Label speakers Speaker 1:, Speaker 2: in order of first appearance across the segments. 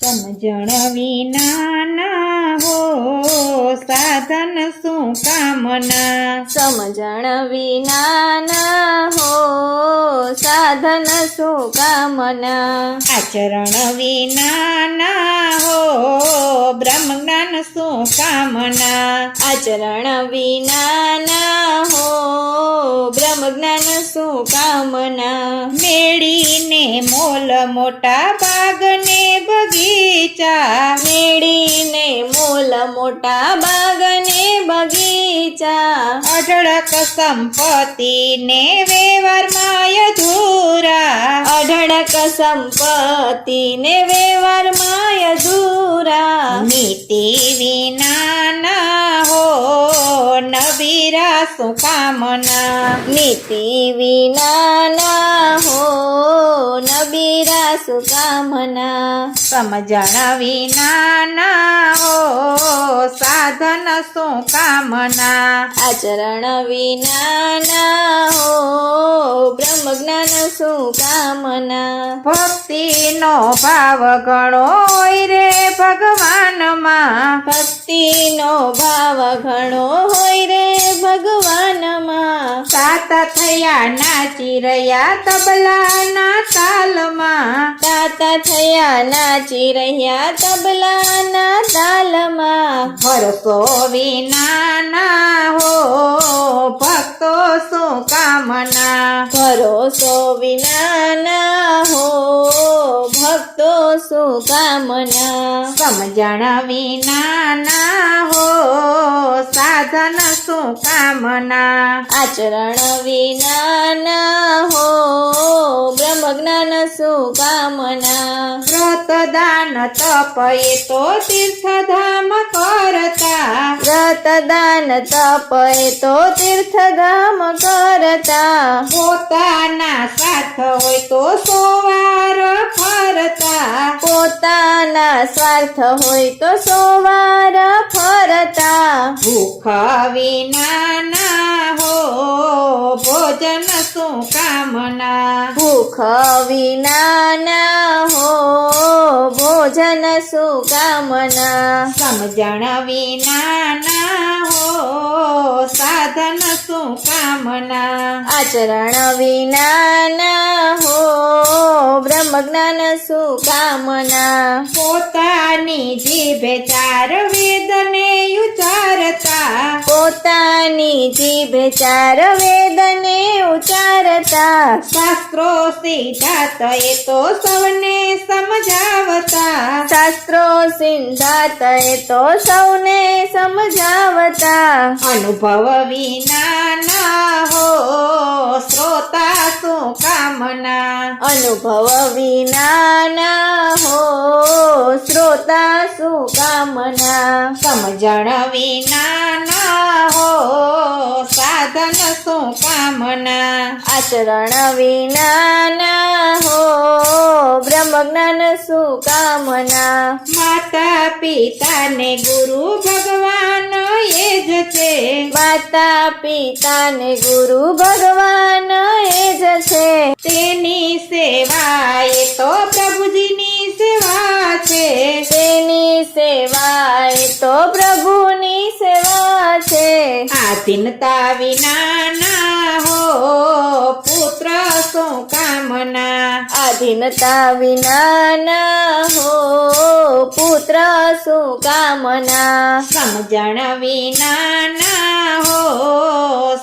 Speaker 1: સમજણ વિનાના હો સાધન શું કામના,
Speaker 2: સમજણ વિનાના હો સાધન શું કામના,
Speaker 1: આચરણ વિનાના હો બ્રહ્મ જ્ઞાન શું કામના,
Speaker 2: આચરણ વિનાના હો બ્રહ્મ જ્ઞાન શું કામના,
Speaker 1: મેળીને મોલ મોટા બાગને બગીચા,
Speaker 2: મેળીને મોલ મોટા બાગને બગીચા,
Speaker 1: અઢળક સંપત્તિ ને વ્યવહારમાં અધૂરા,
Speaker 2: અઢળક સંપત્તિ ને વ્યવહારમાં અધૂરા,
Speaker 1: નીતિ વિનાના હો નબીરા શું કામના,
Speaker 2: નીતિ વિનાના હો નબીરા શું કામના,
Speaker 1: સમજણ વિનાના હો સાધન શું કામના,
Speaker 2: આચરણ વિનાના હો બ્રહ્મ જ્ઞાન શું કામના,
Speaker 1: ભક્તિનો ભાવ ઘણો હોય રે ભગવાનમાં,
Speaker 2: ભક્તિનો ભાવ ઘણો હોય રે ભગવાનમાં,
Speaker 1: સાત થયા નાચી રહ્યા તબલાના તાલમાં,
Speaker 2: તાતા થયા નાચી રહ્યા તબલાના તાલમાં,
Speaker 1: વર્ષો વિનાના હો ભક્તો શું કામના,
Speaker 2: ભરોસો વિનાના હો ભક્તો શું કામના,
Speaker 1: સમજણ વિનાના હો સાધન શું કામના,
Speaker 2: આચરણ વિનાના હો બ્રહ્મ જ્ઞાન શું કામના,
Speaker 1: વ્રત દાન તપ એ તો તીર્થધામ કરતા,
Speaker 2: વ્રત દાન તપ એ તો તીર્થધામ કરતા,
Speaker 1: પોતાના સાથ હોય તો સોવાર ફરતા,
Speaker 2: પોતાના સ્વાર્થ હોય તો સોવાર ફરતા,
Speaker 1: ભૂખ વિનાના હો ભોજન શું કામના,
Speaker 2: ભૂખ વિનાના હો ભોજન શું કામના,
Speaker 1: સમજણ વિનાના હો સાધન શું કામના,
Speaker 2: આચરણ વિનાના હો બ્રહ્મ જ્ઞાન શું કામના,
Speaker 1: પોતાની જીભે ચાર વેદને ઉચ્ચારતા,
Speaker 2: પોતાની જીભે ચાર વેદને ઉચ્ચારતા,
Speaker 1: શાસ્ત્રો સિદ્ધાર્થ એ તો સૌને સમજાવતા,
Speaker 2: શાસ્ત્રો સિદ્ધાર્થ એ તો સૌને સમજાવતા,
Speaker 1: અનુભવ વિનાના હો શ્રોતા શું કામના,
Speaker 2: અનુભવ વિનાના હો શ્રોતા શું કામના,
Speaker 1: સમજણ વિનાના હો સાધન શું કામના,
Speaker 2: આચરણ વિનાના હો બ્રહ્મ જ્ઞાન શું કામના,
Speaker 1: માતા પિતાને ગુરુ ભગવાન એ જ છે,
Speaker 2: માતા પિતાને ગુરુ ભગવાન એ જ છે,
Speaker 1: તેની સેવા એ તો પ્રભુજીની સેવા છે,
Speaker 2: તેની સેવા એ તો પ્રભુની સેવા છે,
Speaker 1: આધીનતા વિનાના હો પુત્ર શું કામના,
Speaker 2: આધીનતા વિનાના હો પુત્ર શું કામના,
Speaker 1: સમજણ વિનાના હો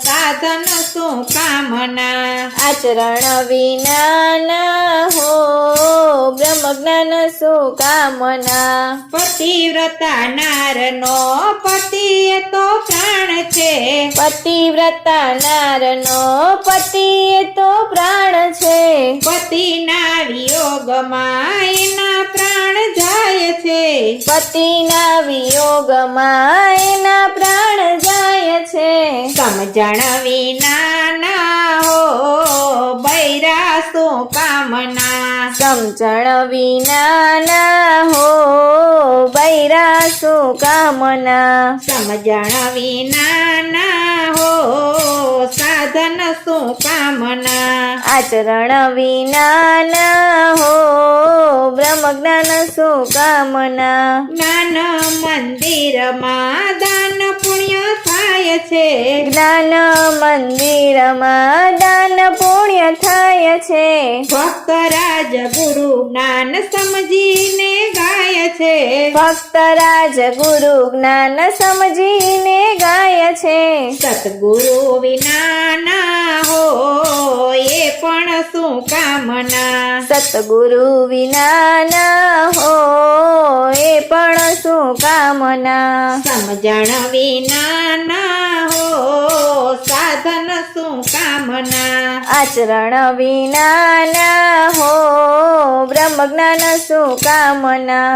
Speaker 1: સાધન શું કામના,
Speaker 2: આચરણ વિનાના હો બ્રહ્મ જ્ઞાન શું કામના,
Speaker 1: પતિવ્રતા નારનો પતિ એ તો પ્રાણ છે,
Speaker 2: પતિવ્રતા નારનો પતિ એ તો પ્રાણ પ્રાણ છે.
Speaker 1: પતિના વિયોગમાં એના પ્રાણ જાય છે.
Speaker 2: પતિના વિયોગમાં એના પ્રાણ જાય છે.
Speaker 1: સમજણ વિનાના હો બૈરા શું કામના.
Speaker 2: સમજણ વિનાના હો બૈરા શું કામના.
Speaker 1: સમજણ વિનાના હો સાધન શું કામના.
Speaker 2: આચરણ વિનાના હો બ્રહ્મ જ્ઞાન શું કામના.
Speaker 1: જ્ઞાન મંદિરમાં દાન પુણ્ય થાય છે.
Speaker 2: જ્ઞાન મંદિરમાં દાન પુણ્ય થાય છે.
Speaker 1: ભક્ત રાજ ગુરુ જ્ઞાન સમજીને ગાય છે.
Speaker 2: ભક્ત રાજ ગુરુ જ્ઞાન સમજીને ગાય છે.
Speaker 1: સતગુરુ વિનાના હો એ પણ શું કામના.
Speaker 2: સતગુરુ વિનાના હો એ પણ શું કામના.
Speaker 1: સમજણ વિનાના હો સાધન શું કામના.
Speaker 2: આચરણ વિનાના હો બ્રહ્મ જ્ઞાન શું કામના.